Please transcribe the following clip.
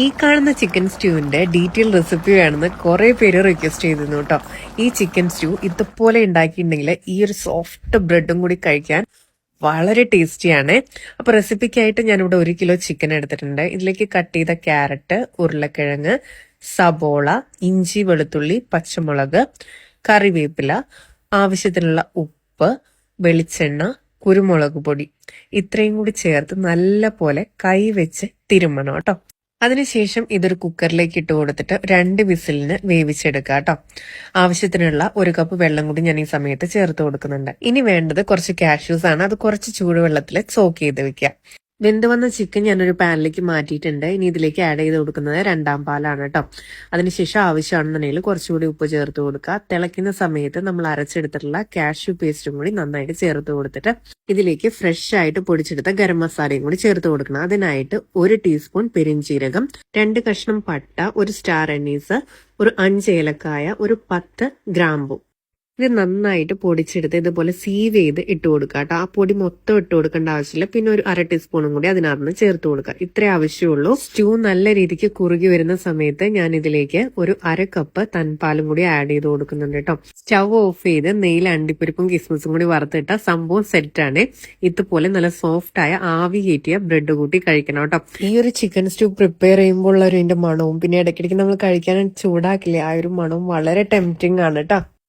ഈ കാണുന്ന chicken സ്റ്റ്യൂവിന്റെ detail recipe വേണമെന്ന് കുറെ പേര് റിക്വസ്റ്റ് ചെയ്തിരുന്നു കേട്ടോ. ഈ ചിക്കൻ സ്റ്റ്യൂ ഇതുപോലെ ഉണ്ടാക്കിയിട്ടുണ്ടെങ്കിൽ ഈ ഒരു സോഫ്റ്റ് ബ്രെഡും കൂടി കഴിക്കാൻ വളരെ ടേസ്റ്റിയാണ്. അപ്പൊ റെസിപ്പിക്കായിട്ട് ഞാനിവിടെ 1 കിലോ ചിക്കൻ എടുത്തിട്ടുണ്ട്. ഇതിലേക്ക് കട്ട് ചെയ്ത ക്യാരറ്റ്, ഉരുളക്കിഴങ്ങ്, സബോള, ഇഞ്ചി, വെളുത്തുള്ളി, പച്ചമുളക്, കറിവേപ്പില, ആവശ്യത്തിനുള്ള ഉപ്പ്, വെളിച്ചെണ്ണ, കുരുമുളക് പൊടി ഇത്രയും കൂടി ചേർത്ത് നല്ല പോലെ കൈ വെച്ച് തിരുമ്മണം കേട്ടോ. അതിനുശേഷം ഇതൊരു കുക്കറിലേക്ക് ഇട്ട് കൊടുത്തിട്ട് 2 വിസിലിന് വേവിച്ചെടുക്കുക കേട്ടോ. ആവശ്യത്തിനുള്ള 1 കപ്പ് വെള്ളം കൂടി ഞാൻ ഈ സമയത്ത് ചേർത്ത് കൊടുക്കുന്നുണ്ട്. ഇനി വേണ്ടത് കുറച്ച് കാഷ്യൂസ് ആണ്. അത് കുറച്ച് ചൂടുവെള്ളത്തിൽ സോക്ക് ചെയ്ത് വെക്കുക. വെന്ത് വന്ന ചിക്കൻ ഞാനൊരു പാനിലേക്ക് മാറ്റിയിട്ടുണ്ട്. ഇനി ഇതിലേക്ക് ആഡ് ചെയ്ത് കൊടുക്കുന്നത് 2ാം പാലാണ് കേട്ടോ. അതിനുശേഷം ആവശ്യമാണെന്നുണ്ടെങ്കിൽ കുറച്ചുകൂടി ഉപ്പ് ചേർത്ത് കൊടുക്കുക. തിളയ്ക്കുന്ന സമയത്ത് നമ്മൾ അരച്ചെടുത്തിട്ടുള്ള കാഷ്യൂ പേസ്റ്റും കൂടി നന്നായിട്ട് ചേർത്ത് കൊടുത്തിട്ട് ഇതിലേക്ക് ഫ്രഷ് ആയിട്ട് പൊടിച്ചെടുത്ത ഗരം മസാലയും കൂടി ചേർത്ത് കൊടുക്കണം. അതിനായിട്ട് 1 ടീസ്പൂൺ പെരിഞ്ജീരകം, 2 കഷ്ണം പട്ട, 1 സ്റ്റാർ അനീസ്, ഒരു 5 ഏലക്കായ, ഒരു 10 ഗ്രാമ്പു. ഇത് നന്നായിട്ട് പൊടിച്ചെടുത്ത് ഇതുപോലെ സീവ് ചെയ്ത് ഇട്ട് കൊടുക്കുക കേട്ടോ. ആ പൊടി മൊത്തം ഇട്ട് കൊടുക്കേണ്ട ആവശ്യമില്ല. പിന്നെ ഒരു 1/2 ടീസ്പൂണും കൂടി അതിനകത്ത് ചേർത്ത് കൊടുക്കുക. ഇത്രേ ആവശ്യമുള്ളൂ. സ്റ്റ്യൂ നല്ല രീതിക്ക് കുറുകി വരുന്ന സമയത്ത് ഞാൻ ഇതിലേക്ക് ഒരു 1/2 കപ്പ് തൻപാലും കൂടി ആഡ് ചെയ്ത് കൊടുക്കുന്നുണ്ട് കേട്ടോ. സ്റ്റൗ ഓഫ് ചെയ്ത് നെയ്യിൽ അണ്ടിപ്പരിപ്പും കിസ്മിസും കൂടി വറുത്തിട്ട സംഭവം സെറ്റാണ്. ഇതുപോലെ നല്ല സോഫ്റ്റ് ആയ ആവി കയറ്റിയ ബ്രെഡ് കൂട്ടി കഴിക്കണം കേട്ടോ. ഈ ഒരു ചിക്കൻ സ്റ്റ്യൂ പ്രിപ്പയർ ചെയ്യുമ്പോൾ ഉള്ള ഒരു മണവും പിന്നെ ഇടയ്ക്കിടയ്ക്ക് നമ്മൾ കഴിക്കാൻ ചൂടാക്കില്ലേ, ആ ഒരു മണവും വളരെ ടെംപ്റ്റിംഗ് ആണ് കേട്ടോ.